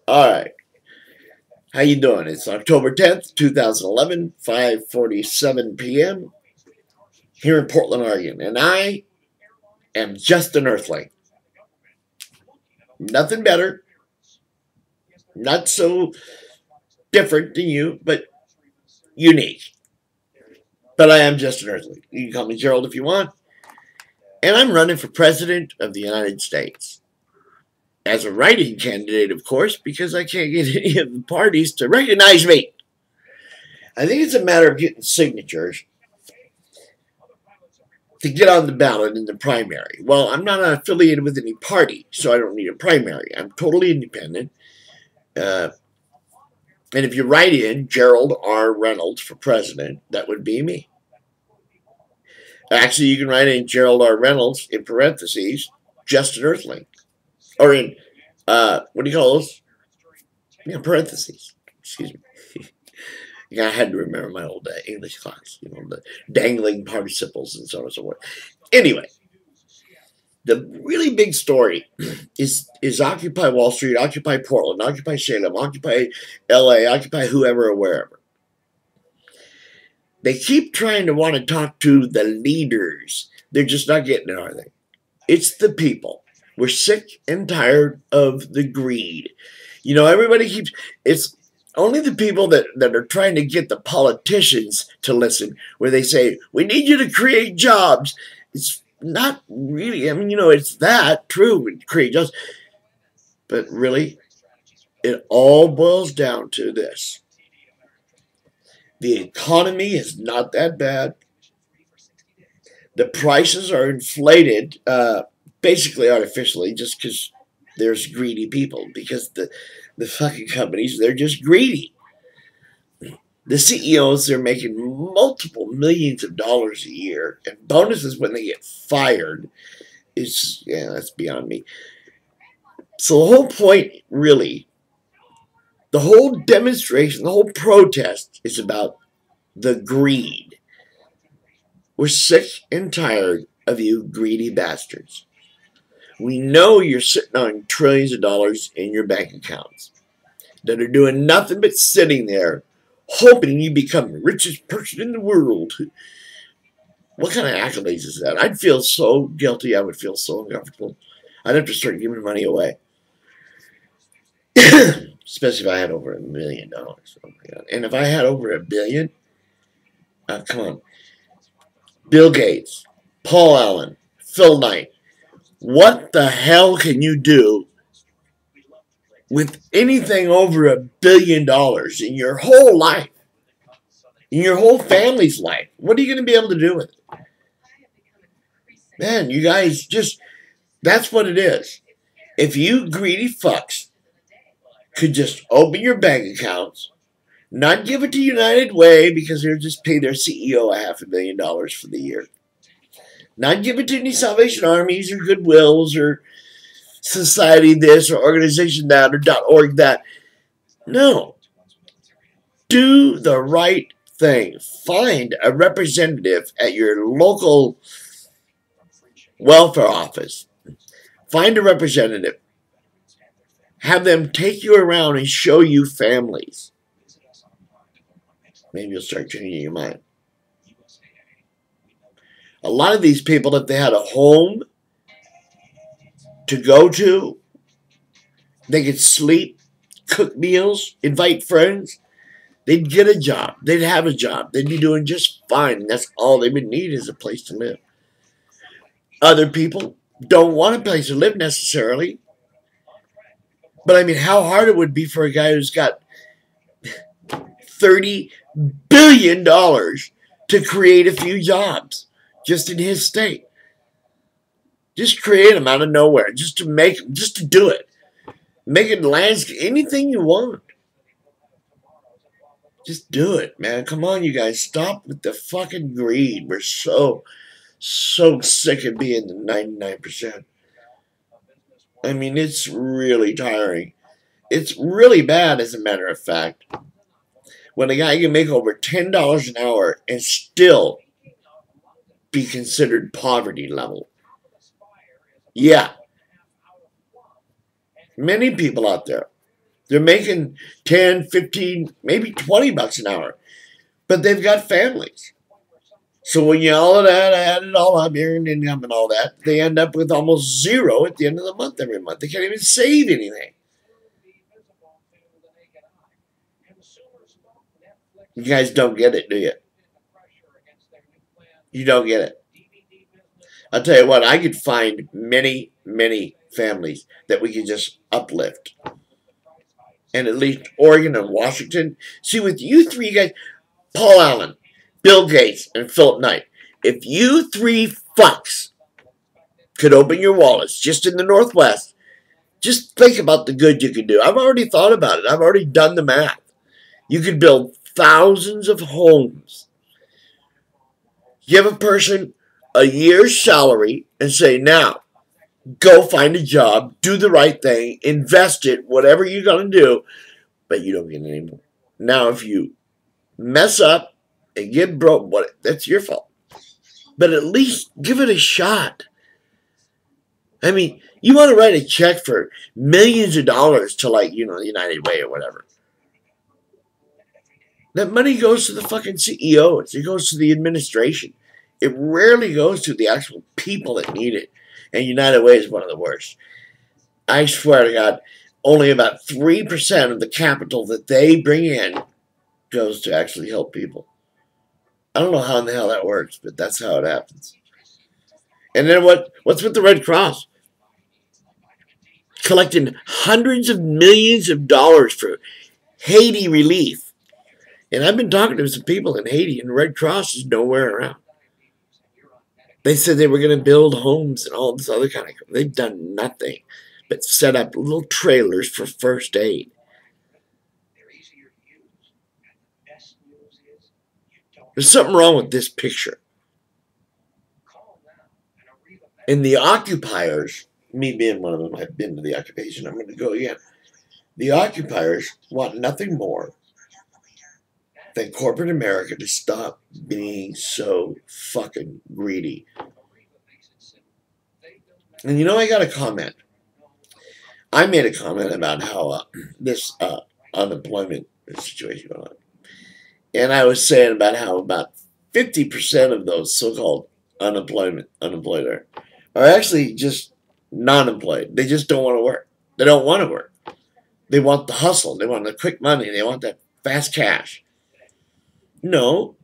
All right. How you doing? It's October 10th, 2011, 5:47 p.m. here in Portland, Oregon. And I am just an earthling. Nothing better. Not so different than you, but unique. But I am just an earthling. You can call me Gerald if you want. And I'm running for President of the United States. As a writing candidate, of course, because I can't get any of the parties to recognize me. I think it's a matter of getting signatures to get on the ballot in the primary. Well, I'm not affiliated with any party, so I don't need a primary. I'm totally independent. And if you write in Gerald R. Reynolds for president, that would be me. Actually, you can write in Gerald R. Reynolds in parentheses, just an earthling. Or in, what do you call those? Yeah, parentheses. Excuse me. Yeah, I had to remember my old English class, the dangling participles and so on and so forth. Anyway, the really big story is Occupy Wall Street, Occupy Portland, Occupy Salem, Occupy LA, Occupy whoever or wherever. They keep trying to want to talk to the leaders. They're just not getting it, are they? It's the people. We're sick and tired of the greed. Everybody keeps, it's only the people that are trying to get the politicians to listen, where they say, we need you to create jobs. It's not really, it's that true, we create jobs. But really, it all boils down to this. The economy is not that bad. The prices are inflated, basically artificially, just because there's greedy people. Because the fucking companies, they're just greedy. The CEOs, they're making multiple millions of dollars a year, and bonuses when they get fired that's beyond me. So the whole point, really, the whole demonstration, the whole protest is about the greed. We're sick and tired of you greedy bastards. We know you're sitting on trillions of dollars in your bank accounts that are doing nothing but sitting there hoping you become the richest person in the world. What kind of accolades is that? I'd feel so guilty. I would feel so uncomfortable. I'd have to start giving money away. Especially if I had over $1 million. Oh my God. And if I had over $1 billion, come on. Bill Gates, Paul Allen, Phil Knight. What the hell can you do with anything over $1 billion in your whole life? In your whole family's life? What are you going to be able to do with it? Man, you guys that's what it is. If you greedy fucks could just open your bank accounts, not give it to United Way because they'll just pay their CEO $500,000 for the year. Not give it to any Salvation Armies or Goodwills or Society this or Organization that or .org that. No. Do the right thing. Find a representative at your local welfare office. Find a representative. Have them take you around and show you families. Maybe you'll start changing your mind. A lot of these people, if they had a home to go to, they could sleep, cook meals, invite friends, they'd get a job. They'd have a job. They'd be doing just fine. That's all they would need is a place to live. Other people don't want a place to live necessarily. But how hard it would be for a guy who's got $30 billion to create a few jobs just in his state. Just create them out of nowhere, just to do it. Make it landscape, anything you want. Just do it, man. Come on, you guys. Stop with the fucking greed. We're so sick of being the 99%. It's really tiring. It's really bad, as a matter of fact, when a guy can make over $10 an hour and still be considered poverty level. Yeah. Many people out there. They're making 10, 15, maybe 20 bucks an hour. But they've got families. So when you all add it all up, your income and all that, they end up with almost zero at the end of the month every month. They can't even save anything. You guys don't get it, do you? You don't get it. I'll tell you what, I could find many, many families that we could just uplift. And at least Oregon and Washington. See, with you three guys, Paul Allen, Bill Gates, and Philip Knight, if you three fucks could open your wallets just in the Northwest, just think about the good you could do. I've already thought about it. I've already done the math. You could build thousands of homes. Give a person a year's salary and say, now, go find a job, do the right thing, invest it, whatever you're going to do, but you don't get any more. Now, if you mess up and get broke, that's your fault. But at least give it a shot. I mean, you want to write a check for millions of dollars to, like, you know, United Way or whatever. That money goes to the fucking CEOs. It goes to the administration. It rarely goes to the actual people that need it. And United Way is one of the worst. I swear to God, only about 3% of the capital that they bring in goes to actually help people. I don't know how in the hell that works, but that's how it happens. And then what's with the Red Cross? Collecting hundreds of millions of dollars for Haiti relief. And I've been talking to some people in Haiti, and the Red Cross is nowhere around. They said they were going to build homes and all this other kind of stuff. They've done nothing but set up little trailers for first aid. There's something wrong with this picture. And the occupiers, me being one of them, I've been to the occupation, I'm going to go again. The occupiers want nothing more than corporate America to stop being so fucking greedy. And you know, I got a comment. I made a comment about how this unemployment situation going on. And I was saying about how about 50% of those so-called unemployed are actually just non-employed. They just don't want to work. They don't want to work. They want the hustle. They want the quick money. They want that fast cash. No,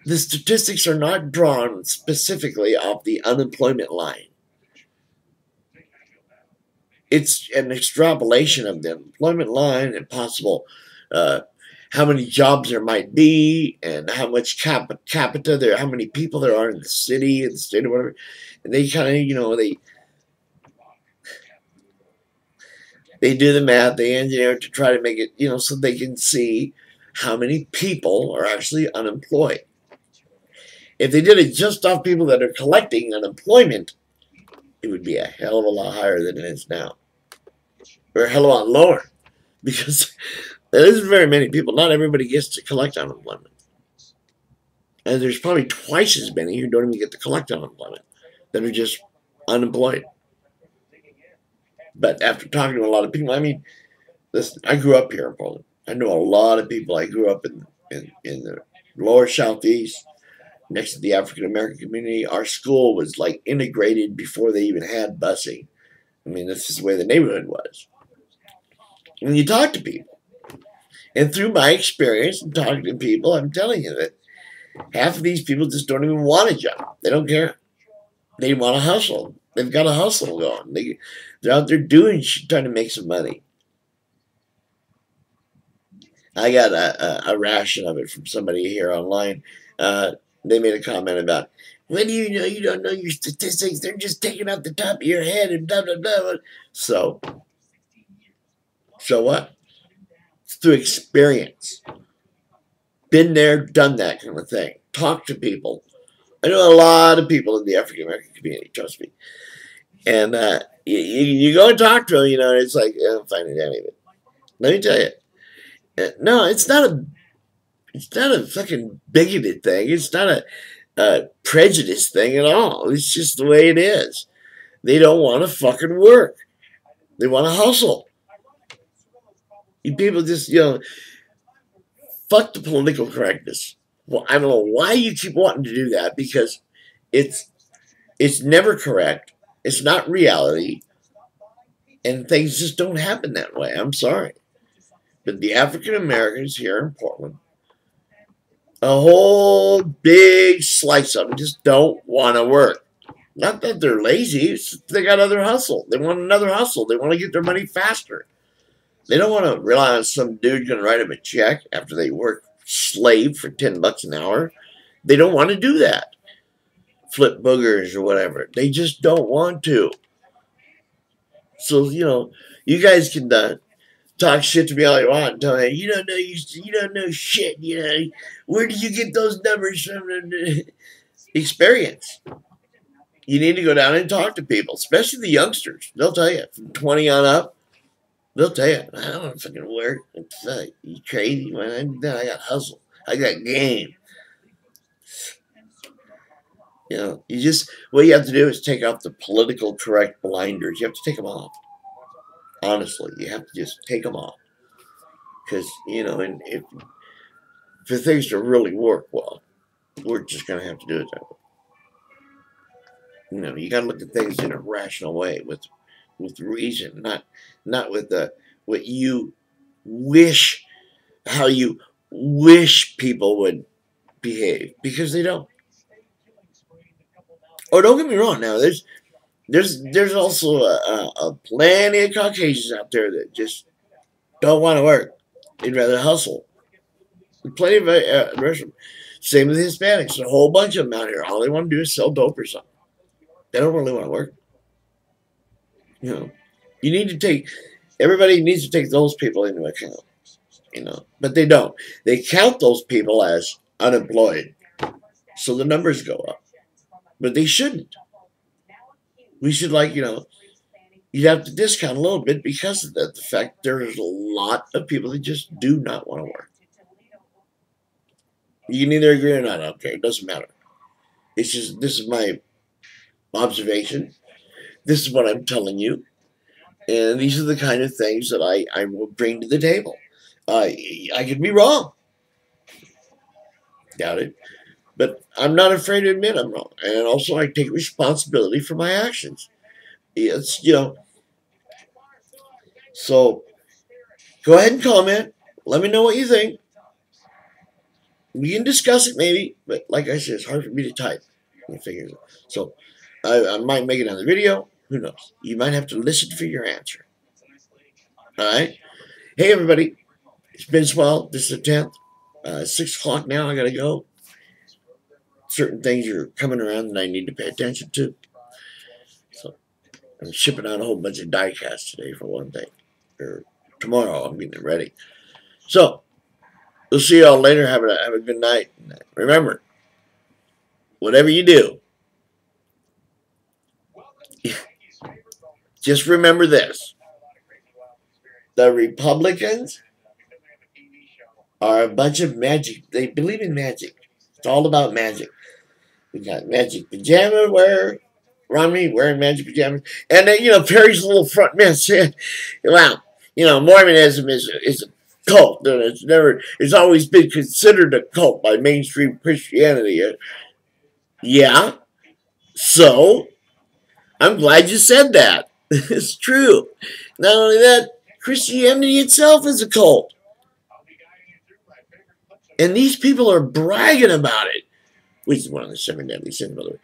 the statistics are not drawn specifically off the unemployment line. It's an extrapolation of the employment line and possible how many jobs there might be and how much capita there, how many people there are in the city, in the state or whatever. And they kind of, you know, they do the math, they engineer it to try to make it, you know, so they can see how many people are actually unemployed. If they did it just off people that are collecting unemployment, it would be a hell of a lot higher than it is now. Or a hell of a lot lower. Because there isn't very many people. Not everybody gets to collect unemployment. And there's probably twice as many who don't even get to collect unemployment that are just unemployed. But after talking to a lot of people, I mean, listen, I grew up here in Portland. I know a lot of people. I grew up in the lower southeast, next to the African American community. Our school was like integrated before they even had busing. I mean, this is the way the neighborhood was. When you talk to people, and through my experience and talking to people, I'm telling you that half of these people just don't even want a job. They don't care. They want to hustle. They've got a hustle going. They're out there doing shit, trying to make some money. I got a ration of it from somebody here online. They made a comment about, when do you know you don't know your statistics? They're just taking out the top of your head and blah, blah, blah. So what? It's through experience. Been there, done that kind of thing. Talk to people. I know a lot of people in the African American community, trust me. And you go and talk to them, you know, and it's like, I don't find it any of it. Let me tell you. No, it's not a fucking bigoted thing. It's not a prejudice thing at all. It's just the way it is. They don't want to fucking work. They want to hustle. You people just, fuck the political correctness. Well, I don't know why you keep wanting to do that, because it's never correct. It's not reality. And things just don't happen that way. I'm sorry. But the African Americans here in Portland, a whole big slice of them just don't want to work. Not that they're lazy. It's they got other hustle. They want another hustle. They want to get their money faster. They don't want to rely on some dude going to write them a check after they work slave for $10 an hour. They don't want to do that. Flip boogers or whatever. They just don't want to. So, you guys can talk shit to me all you want and tell me, you don't know shit, Where do you get those numbers from? Experience. You need to go down and talk to people, especially the youngsters. They'll tell you, from 20 on up, they'll tell you, I don't want to fucking work. It's you crazy, man. I got hustle. I got game. What you have to do is take off the political correct blinders. You have to take them off. Honestly, you have to just take them off. Because, and if for things to really work well, we're just going to have to do it that way. You got to look at things in a rational way with reason, not with what you wish, how you wish people would behave, because they don't. Oh, don't get me wrong. Now, there's also a plenty of Caucasians out there that just don't want to work. They'd rather hustle. Plenty of same with the Hispanics. A whole bunch of them out here. All they want to do is sell dope or something. They don't really want to work. You need to take. Everybody needs to take those people into account. But they don't. They count those people as unemployed, so the numbers go up. But they shouldn't. We should, you'd have to discount a little bit because of the fact there's a lot of people that just do not want to work. You can either agree or not. I don't care. It doesn't matter. It's just, this is my observation. This is what I'm telling you. And these are the kind of things that I will bring to the table. I could be wrong. Doubt it. But I'm not afraid to admit I'm wrong. And also, I take responsibility for my actions. It's, So, go ahead and comment. Let me know what you think. We can discuss it maybe. But like I said, it's hard for me to type. So, I might make another video. Who knows? You might have to listen for your answer. All right? Hey, everybody. It's been swell. This is the 10th. 6 o'clock now. I got to go. Certain things are coming around that I need to pay attention to. So I'm shipping out a whole bunch of die casts today for one thing. Or tomorrow I'm getting it ready. So we'll see y'all later. Have a good night. Remember, whatever you do, just remember this. The Republicans are a bunch of magic. They believe in magic. It's all about magic. We got magic pajama wear, Romney wearing magic pajamas, and then Perry's little front man said, "Wow, Mormonism is a cult, and it's always been considered a cult by mainstream Christianity." Yeah, so I'm glad you said that. It's true. Not only that, Christianity itself is a cult, and these people are bragging about it. Which is one of the 7 deadly sins, by the way.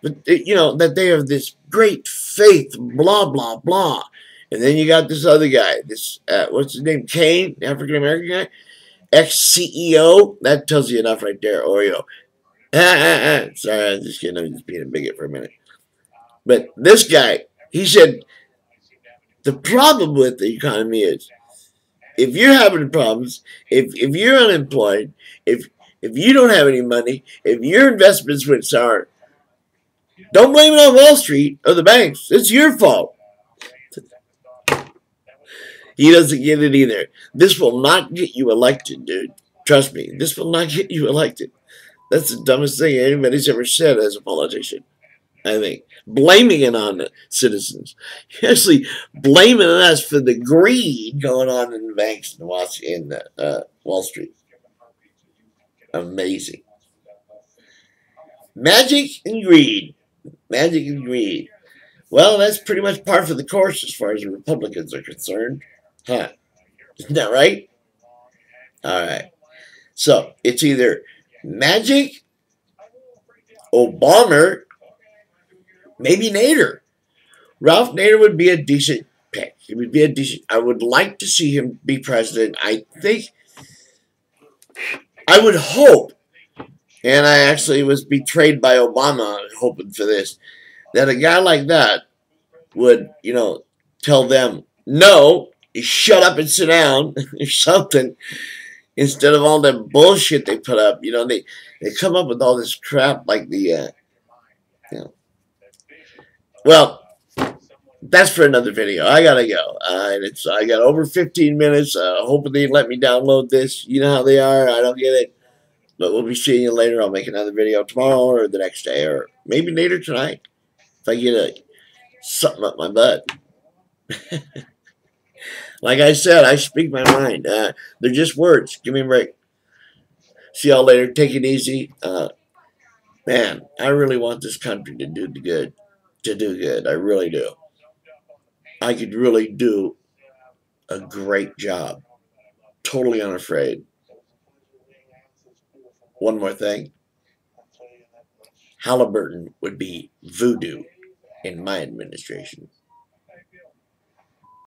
But, that they have this great faith, blah, blah, blah. And then you got this other guy, this, what's his name, Kane, African-American guy, ex-CEO. That tells you enough right there, Oreo. Sorry, I'm just kidding. I'm just being a bigot for a minute. But this guy, he said, the problem with the economy is, if you're having problems, if you're unemployed, if you don't have any money, if your investments went sour, don't blame it on Wall Street or the banks. It's your fault. He doesn't get it either. This will not get you elected, dude. Trust me. This will not get you elected. That's the dumbest thing anybody's ever said as a politician. I think. Blaming it on the citizens. Actually, blaming us for the greed going on in the banks in Wall Street. Amazing. Magic and greed. Magic and greed. Well, that's pretty much par for the course as far as the Republicans are concerned. Huh. Isn't that right? All right. So it's either Magic, Obama, maybe Nader. Ralph Nader would be a decent pick. He would be a decent. I would like to see him be president. I think. I would hope, and I actually was betrayed by Obama hoping for this, that a guy like that would, tell them, no, you shut up and sit down or something, instead of all that bullshit they put up. They come up with all this crap like well, that's for another video. I gotta go. I got over 15 minutes. Hoping they let me download this. You know how they are. I don't get it. But we'll be seeing you later. I'll make another video tomorrow or the next day or maybe later tonight if I get something up my butt. Like I said, I speak my mind. They're just words. Give me a break. See y'all later. Take it easy. Man, I really want this country to do good. I really do. I could really do a great job. Totally unafraid. One more thing. Halliburton would be voodoo in my administration.